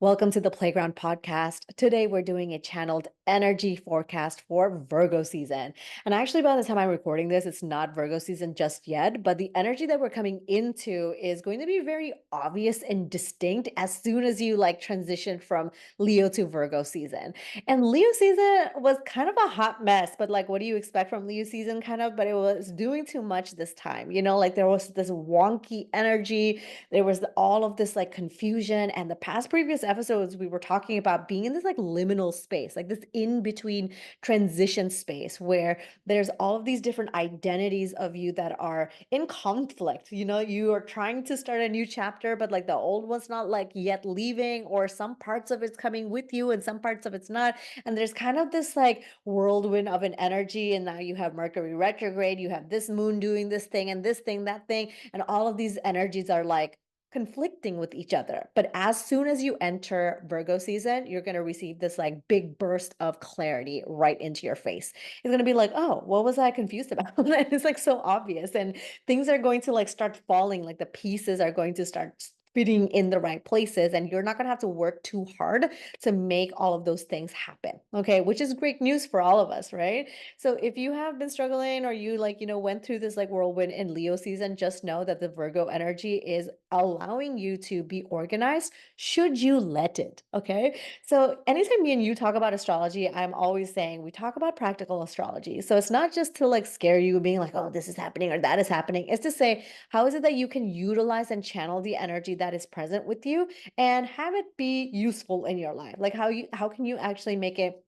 Welcome to the Playground Podcast. Today we're doing a channeled energy forecast for Virgo season. And actually, by the time I'm recording this, it's not Virgo season just yet, but the energy that we're coming into is going to be very obvious and distinct as soon as you like transition from Leo to Virgo season. And Leo season was kind of a hot mess, but like, what do you expect from Leo season? Kind of, but it was doing too much this time. Like there was this wonky energy, there was all of this like confusion, and the past previous episodes we were talking about being in this like liminal space, like this in between transition space where there's all of these different identities of you that are in conflict. You are trying to start a new chapter, but like the old one's not like yet leaving, or some parts of it's coming with you and some parts of it's not. And there's kind of this like whirlwind of an energy, and now you have Mercury retrograde, you have this moon doing this thing and this thing, that thing, and all of these energies are like conflicting with each other. But as soon as you enter Virgo season, you're going to receive this like big burst of clarity right into your face. It's going to be like, oh, what was I confused about? And it's like so obvious. And things are going to like start falling, like the pieces are going to start fitting in the right places, and you're not going to have to work too hard to make all of those things happen. Okay, which is great news for all of us, right? So if you have been struggling, or you like, went through this like whirlwind in Leo season, just know that the Virgo energy is allowing you to be organized should you let it. Okay. So anytime me and you talk about astrology, I'm always saying we talk about practical astrology. So it's not just to like scare you being like, oh, this is happening or that is happening. It's to say, how is it that you can utilize and channel the energy that is present with you and have it be useful in your life? Like how can you actually make it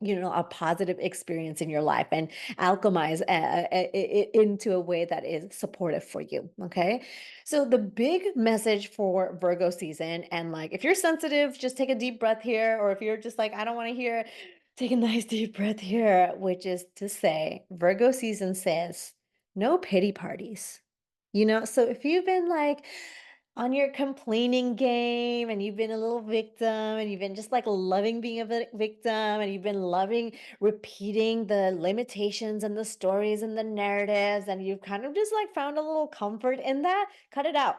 a positive experience in your life and alchemize it into a way that is supportive for you. Okay. So the big message for Virgo season, and like, if you're sensitive, just take a deep breath here. Or if you're just like, I don't want to hear, take a nice deep breath here, which is to say, Virgo season says, no pity parties. So if you've been like, on your complaining game, and you've been a little victim, and you've been just like loving being a victim, and you've been loving repeating the limitations and the stories and the narratives, and you've kind of just like found a little comfort in that, cut it out.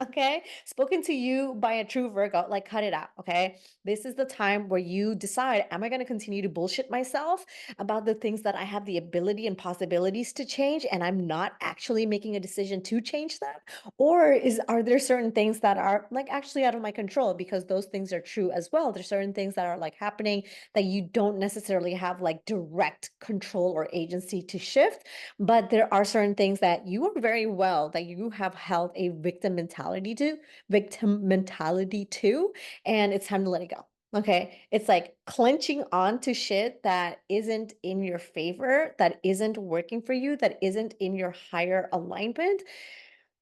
Okay, spoken to you by a true Virgo, like, cut it out. Okay, this is the time where you decide, am I going to continue to bullshit myself about the things that I have the ability and possibilities to change, and I'm not actually making a decision to change them? Or are there certain things that are like actually out of my control, because those things are true as well? There's certain things that are like happening that you don't necessarily have like direct control or agency to shift, but there are certain things that you are very well that you have held a victim mentality to, and it's time to let it go. Okay. It's like clenching on to shit that isn't in your favor, that isn't working for you, that isn't in your higher alignment.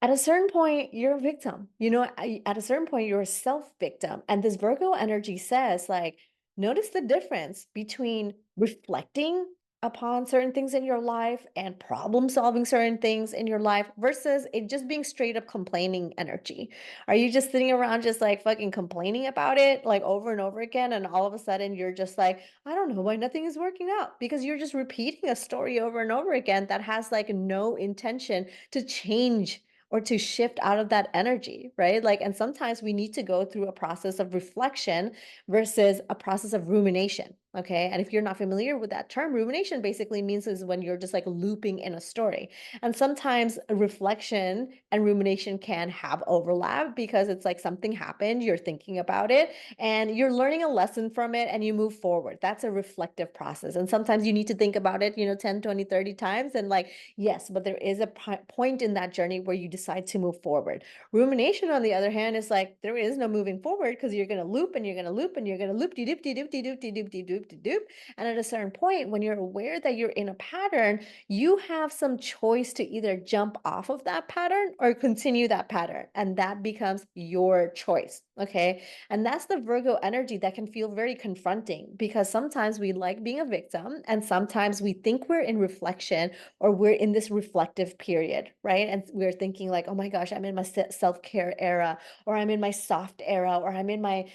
At a certain point, you're a victim. At a certain point, you're a self victim. And this Virgo energy says, like, notice the difference between reflecting upon certain things in your life and problem solving certain things in your life versus it just being straight up complaining energy. Are you just sitting around just like fucking complaining about it like over and over again? And all of a sudden, you're just like, I don't know why nothing is working out, because you're just repeating a story over and over again that has like no intention to change or to shift out of that energy, right? Like, and sometimes we need to go through a process of reflection versus a process of rumination. Okay. And if you're not familiar with that term, rumination basically means is when you're just like looping in a story. And sometimes reflection and rumination can have overlap, because it's like something happened, you're thinking about it, and you're learning a lesson from it, and you move forward. That's a reflective process. And sometimes you need to think about it, 10, 20, 30 times. And like, yes, but there is a point in that journey where you decide to move forward. Rumination, on the other hand, is like there is no moving forward, because you're going to loop and you're going to loop and you're going to loop de doop de doop de doop de doop de doop de doop. And at a certain point, when you're aware that you're in a pattern, you have some choice to either jump off of that pattern or continue that pattern. And that becomes your choice. Okay. And that's the Virgo energy that can feel very confronting, because sometimes we like being a victim, and sometimes we think we're in reflection, or we're in this reflective period, right? And we're thinking like, oh my gosh, I'm in my self-care era, or I'm in my soft era, or I'm in my,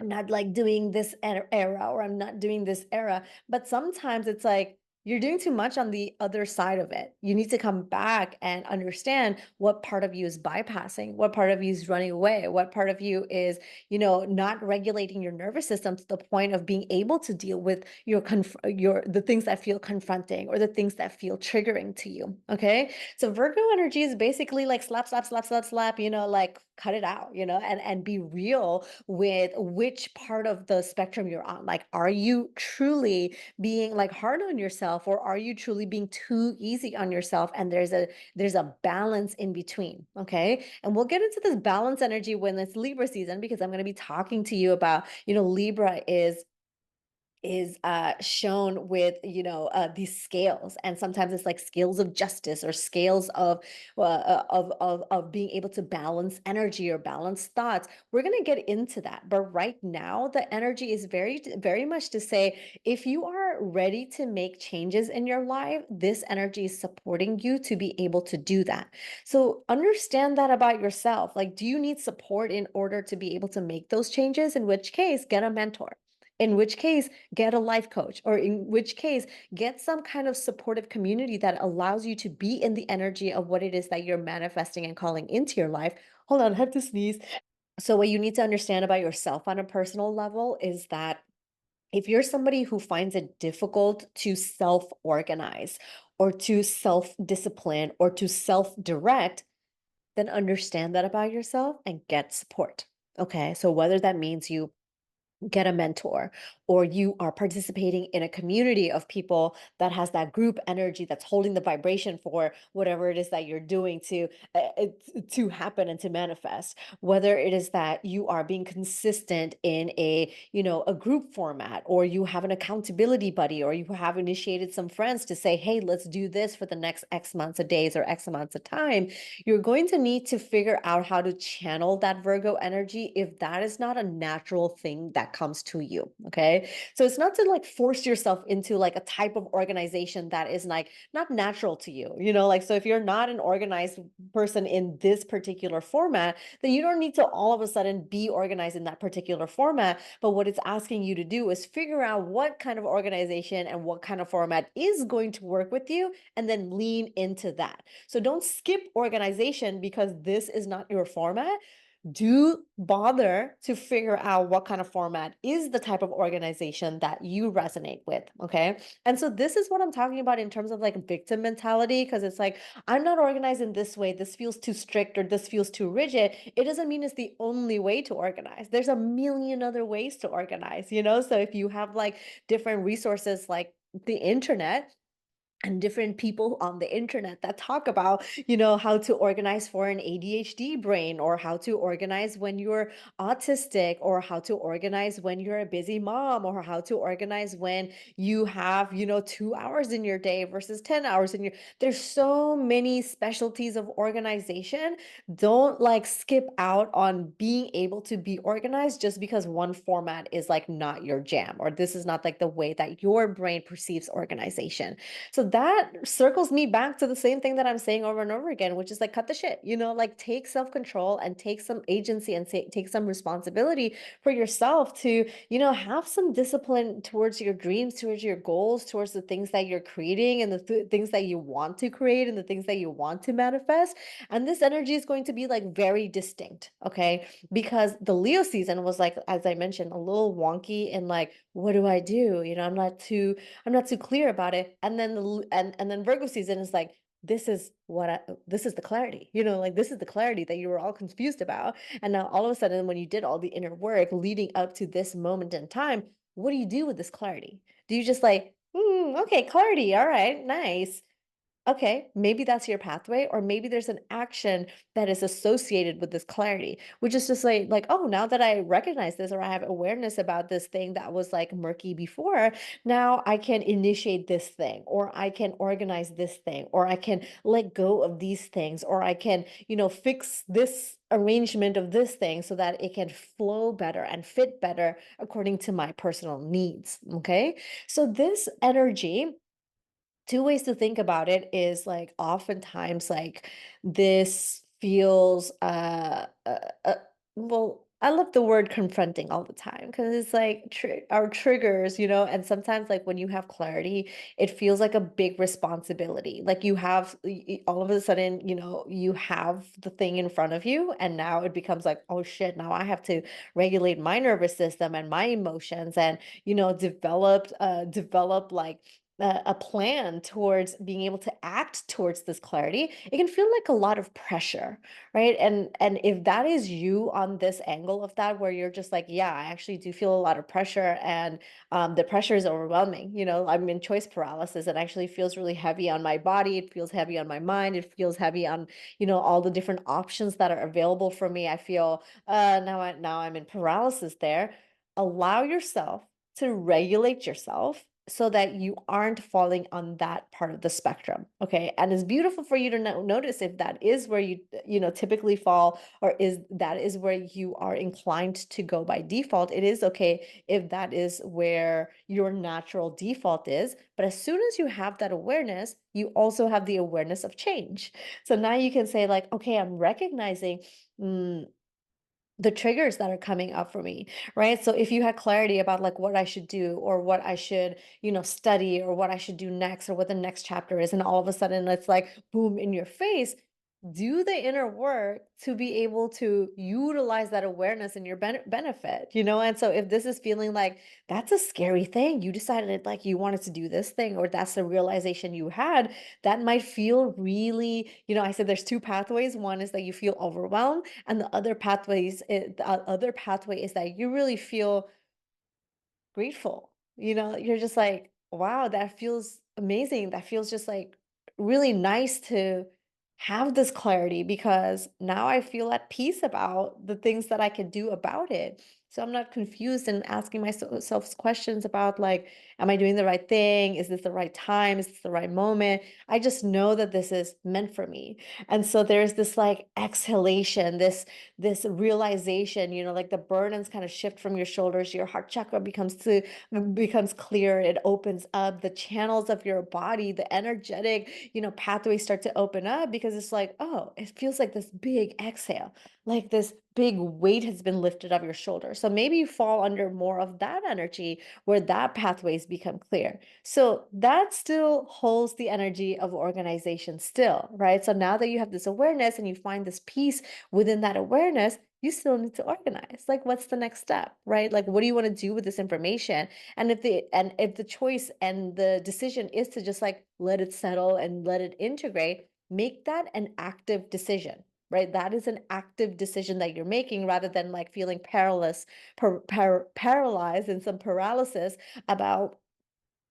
I'm not like doing this era, or I'm not doing this era. But sometimes it's like, You're doing too much on the other side of it. You need to come back and understand what part of you is bypassing, what part of you is running away, what part of you is, not regulating your nervous system to the point of being able to deal with your the things that feel confronting or the things that feel triggering to you. Okay? So Virgo energy is basically like slap, slap, slap, slap, slap, like cut it out, and be real with which part of the spectrum you're on. Like, are you truly being like hard on yourself, or are you truly being too easy on yourself, and there's a balance in between? Okay, and we'll get into this balance energy when it's Libra season, because I'm going to be talking to you about, Libra is shown with, these scales, and sometimes it's like scales of justice, or scales of being able to balance energy or balance thoughts. We're going to get into that, but right now the energy is very much to say, if you are ready to make changes in your life, this energy is supporting you to be able to do that. So understand that about yourself. Like, do you need support in order to be able to make those changes? In which case, get a mentor. In which case, get a life coach, or in which case, get some kind of supportive community that allows you to be in the energy of what it is that you're manifesting and calling into your life. Hold on, I have to sneeze. So, what you need to understand about yourself on a personal level is that if you're somebody who finds it difficult to self organize, or to self discipline, or to self direct, then understand that about yourself and get support. Okay. So, whether that means you get a mentor, or you are participating in a community of people that has that group energy that's holding the vibration for whatever it is that you're doing to happen and to manifest, whether it is that you are being consistent in a group format, or you have an accountability buddy, or you have initiated some friends to say, hey, let's do this for the next X months of days or X amounts of time. You're going to need to figure out how to channel that Virgo energy if that is not a natural thing that comes to you. Okay. So it's not to like force yourself into like a type of organization that is like not natural to you. Like, so if you're not an organized person in this particular format, then you don't need to all of a sudden be organized in that particular format. But what it's asking you to do is figure out what kind of organization and what kind of format is going to work with you, and then lean into that. So don't skip organization because this is not your format. Do bother to figure out what kind of format is the type of organization that you resonate with. Okay. And so this is what I'm talking about in terms of like victim mentality, because it's like, I'm not organized in this way. This feels too strict, or this feels too rigid. It doesn't mean it's the only way to organize. There's a million other ways to organize. So if you have like different resources like the internet, and different people on the internet that talk about, how to organize for an ADHD brain, or how to organize when you're autistic, or how to organize when you're a busy mom, or how to organize when you have, 2 hours in your day versus 10 hours in your, there's so many specialties of organization. Don't like skip out on being able to be organized just because one format is like not your jam, or this is not like the way that your brain perceives organization. So that circles me back to the same thing that I'm saying over and over again, which is like cut the shit, like take self-control and take some agency, and take some responsibility for yourself to, have some discipline towards your dreams, towards your goals, towards the things that you're creating, and the things that you want to create, and the things that you want to manifest. And this energy is going to be like very distinct, okay? Because the Leo season was like, as I mentioned, a little wonky, and like, what do I do? I'm not too clear about it. And then and then Virgo season is like, this is the clarity, like this is the clarity that you were all confused about. And now all of a sudden, when you did all the inner work leading up to this moment in time, what do you do with this clarity? Do you just like, okay, clarity, all right, nice. Okay, maybe that's your pathway, or maybe there's an action that is associated with this clarity, which is just like, oh, now that I recognize this, or I have awareness about this thing that was like murky before, now I can initiate this thing, or I can organize this thing, or I can let go of these things, or I can, fix this arrangement of this thing so that it can flow better and fit better according to my personal needs. Okay, so this energy, two ways to think about it is like, oftentimes like this feels well, I love the word confronting all the time because it's like our triggers, and sometimes like when you have clarity, it feels like a big responsibility. Like you have all of a sudden, you have the thing in front of you, and now it becomes like, oh shit, now I have to regulate my nervous system and my emotions, and develop like a plan towards being able to act towards this clarity. It can feel like a lot of pressure, right? And if that is you on this angle of that, where you're just like, yeah, I actually do feel a lot of pressure, and the pressure is overwhelming. I'm in choice paralysis. It actually feels really heavy on my body. It feels heavy on my mind. It feels heavy on, all the different options that are available for me. I feel now I'm in paralysis there. Allow yourself to regulate yourself so that you aren't falling on that part of the spectrum. Okay. And it's beautiful for you to notice if that is where you typically fall, or is that is where you are inclined to go by default. It is okay if that is where your natural default is. But as soon as you have that awareness, you also have the awareness of change. So now you can say, like, okay, I'm recognizing, mm, the triggers that are coming up for me, right? So if you had clarity about like what I should do, or what I should, study, or what I should do next, or what the next chapter is, and all of a sudden it's like boom in your face, do the inner work to be able to utilize that awareness in your benefit, And so if this is feeling like that's a scary thing, you decided like you wanted to do this thing, or that's the realization you had, that might feel really, I said there's two pathways. One is that you feel overwhelmed, and the other pathway is that you really feel grateful. You're just like, wow, that feels amazing. That feels just like really nice to have this clarity, because now I feel at peace about the things that I can do about it. So I'm not confused and asking myself questions about like, am I doing the right thing? Is this the right time? Is this the right moment? I just know that this is meant for me. And so there's this like exhalation, this realization, like the burdens kind of shift from your shoulders, your heart chakra becomes clear, it opens up the channels of your body, the energetic, pathways start to open up, because it's like, oh, it feels like this big exhale, like this big weight has been lifted off your shoulder. So maybe you fall under more of that energy, where that pathways become clear. So that still holds the energy of organization still, right? So now that you have this awareness and you find this peace within that awareness, you still need to organize. Like, what's the next step, right? Like, what do you want to do with this information? And if the choice and the decision is to just like let it settle and let it integrate, make that an active decision, right? That is an active decision that you're making, rather than like feeling paralyzed and some paralysis about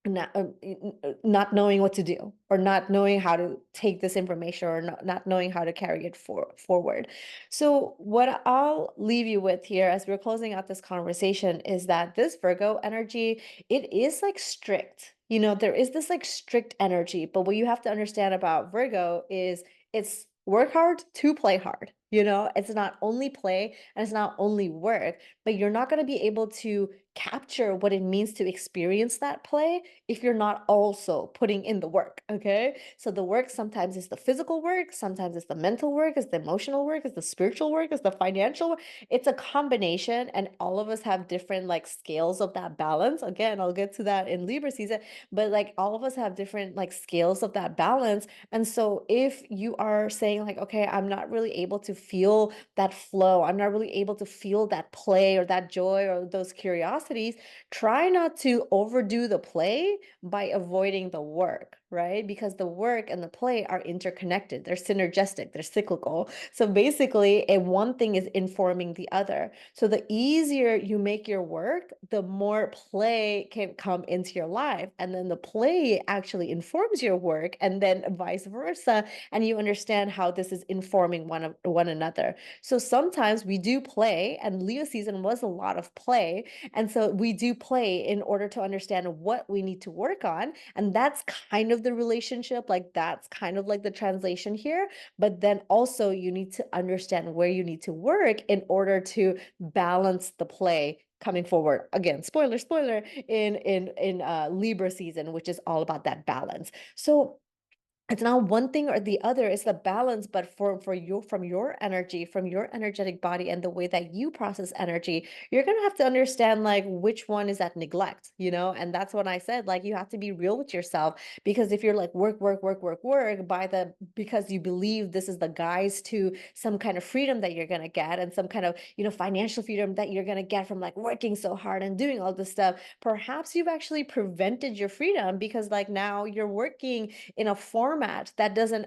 not knowing what to do, or not knowing how to take this information, or not knowing how to carry it forward. So what I'll leave you with here as we're closing out this conversation is that this Virgo energy, it is like strict. There is this like strict energy, but what you have to understand about Virgo is it's work hard to play hard. It's not only play and it's not only work, but you're not going to be able to capture what it means to experience that play if you're not also putting in the work. Okay. So the work sometimes is the physical work, sometimes it's the mental work, it's the emotional work, it's the spiritual work, it's the financial work. It's a combination, and all of us have different like scales of that balance. Again, I'll get to that in Libra season, but like all of us have different like scales of that balance. And so if you are saying, like, okay, I'm not really able to feel that flow, I'm not really able to feel that play or that joy or those curiosities, try not to overdo the play by avoiding the work, right? Because the work and the play are interconnected, they're synergistic, they're cyclical. So basically, one thing is informing the other. So the easier you make your work, the more play can come into your life. And then the play actually informs your work, and then vice versa. And you understand how this is informing one another. So sometimes we do play, and Leo season was a lot of play. And so we do play in order to understand what we need to work on. And that's kind of the relationship, like that's kind of like the translation here. But then also you need to understand where you need to work in order to balance the play coming forward. Again, spoiler, in Libra season, which is all about that balance. So It's not one thing or the other, it's the balance, but for you, from your energy, from your energetic body and the way that you process energy, you're gonna have to understand like which one is at neglect, you know? And that's when I said, like, you have to be real with yourself, because if you're like work, work, work, work, work by the because you believe this is the guise to some kind of freedom that you're gonna get, and some kind of, financial freedom that you're gonna get from like working so hard and doing all this stuff, perhaps you've actually prevented your freedom, because like now you're working in a format that doesn't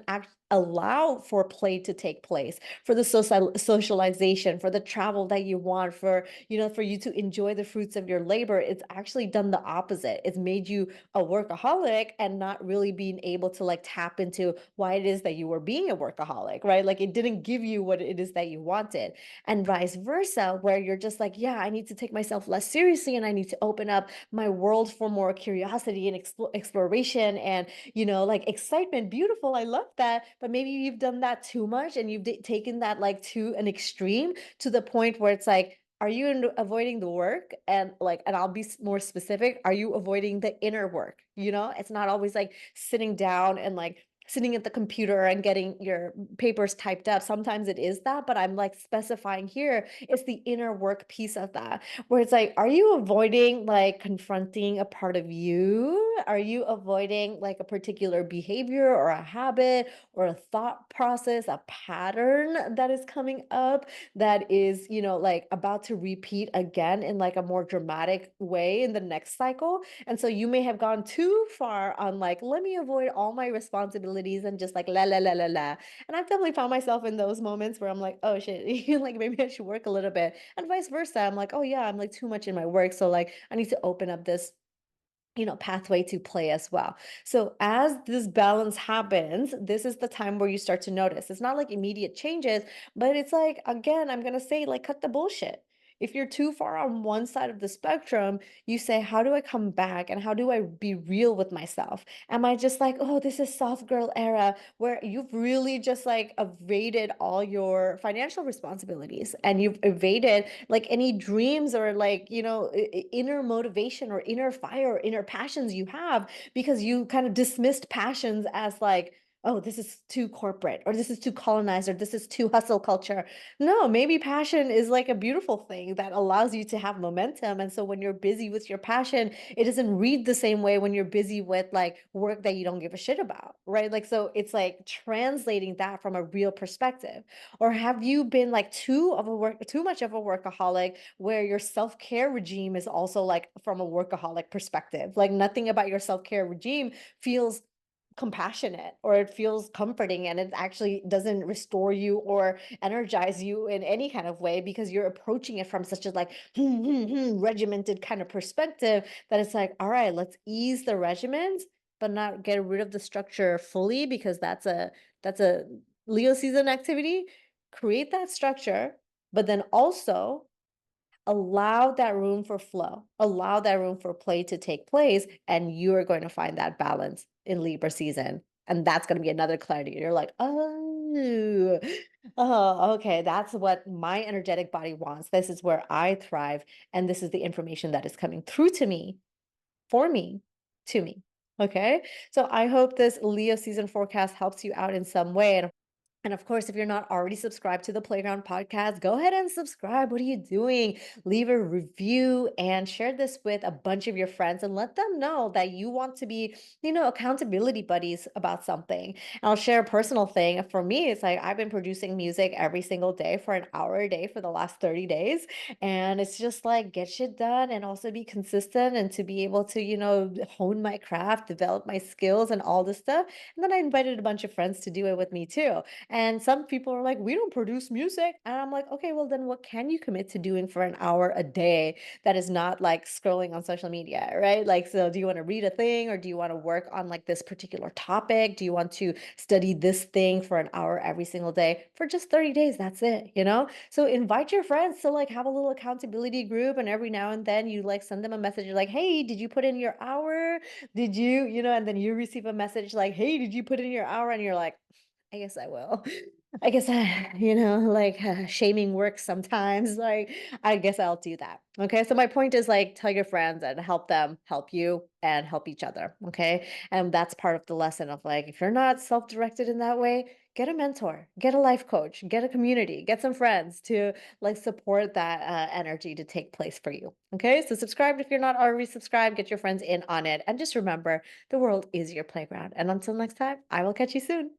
allow for play to take place, for the socialization, for the travel that you want, for for you to enjoy the fruits of your labor. It's actually done the opposite. It's made you a workaholic and not really being able to like tap into why it is that you were being a workaholic, right? Like it didn't give you what it is that you wanted. And vice versa, where you're just like, yeah, I need to take myself less seriously, and I need to open up my world for more curiosity and exploration, and like excitement. Beautiful. I love that. But maybe you've done that too much, and you've taken that like to an extreme, to the point where it's like, are you avoiding the work? And like, and I'll be more specific, are you avoiding the inner work? It's not always like sitting down and like sitting at the computer and getting your papers typed up. Sometimes it is that, but I'm like specifying here, it's the inner work piece of that, where it's like, are you avoiding like confronting a part of you? Are you avoiding like a particular behavior or a habit or a thought process, a pattern that is coming up, that is, like about to repeat again in like a more dramatic way in the next cycle? And so you may have gone too far on like, let me avoid all my responsibilities and just like la la la la la. And I've definitely found myself in those moments where I'm like, oh shit, like maybe I should work a little bit. And vice versa. I'm like, oh yeah, I'm like too much in my work. So like I need to open up this pathway to play as well. So as this balance happens, this is the time where you start to notice. It's not like immediate changes, but it's like, again, I'm going to say like cut the bullshit. If you're too far on one side of the spectrum, you say, how do I come back, and how do I be real with myself? Am I just like, oh, this is soft girl era, where you've really just like evaded all your financial responsibilities, and you've evaded like any dreams or like, inner motivation or inner fire or inner passions you have, because you kind of dismissed passions as like, oh, this is too corporate, or this is too colonized, or this is too hustle culture. No, maybe passion is like a beautiful thing that allows you to have momentum. And so when you're busy with your passion, it doesn't read the same way when you're busy with like work that you don't give a shit about, right? Like, so it's like translating that from a real perspective. Or have you been like too much of a workaholic, where your self-care regime is also like from a workaholic perspective? Like nothing about your self-care regime feels compassionate, or it feels comforting, and it actually doesn't restore you or energize you in any kind of way, because you're approaching it from such a like regimented kind of perspective, that it's like, all right, let's ease the regimens, but not get rid of the structure fully, because that's a Leo season activity. Create that structure, but then also allow that room for flow, allow that room for play to take place, and you're going to find that balance in Libra season. And that's going to be another clarity. You're like, oh, oh, okay, that's what my energetic body wants. This is where I thrive. And this is the information that is coming through to me, for me, to me. Okay. So I hope this Leo season forecast helps you out in some way. And of course, if you're not already subscribed to the Playground podcast, go ahead and subscribe. What are you doing? Leave a review and share this with a bunch of your friends, and let them know that you want to be, accountability buddies about something. And I'll share a personal thing. For me, it's like I've been producing music every single day for an hour a day for the last 30 days. And it's just like get shit done and also be consistent, and to be able to, hone my craft, develop my skills, and all this stuff. And then I invited a bunch of friends to do it with me too. And some people are like, we don't produce music. And I'm like, okay, well, then what can you commit to doing for an hour a day that is not like scrolling on social media, right? Like, so do you want to read a thing, or do you want to work on like this particular topic? Do you want to study this thing for an hour every single day for just 30 days? That's it, So invite your friends to like have a little accountability group. And every now and then you like send them a message. You're like, hey, did you put in your hour? Did you, and then you receive a message like, hey, did you put in your hour? And you're like, I guess I will. I guess, like shaming works sometimes. Like, I guess I'll do that. Okay. So, my point is like, tell your friends and help them help you and help each other. Okay. And that's part of the lesson of like, if you're not self directed in that way, get a mentor, get a life coach, get a community, get some friends to like support that energy to take place for you. Okay. So, subscribe if you're not already subscribed, get your friends in on it. And just remember, the world is your playground. And until next time, I will catch you soon.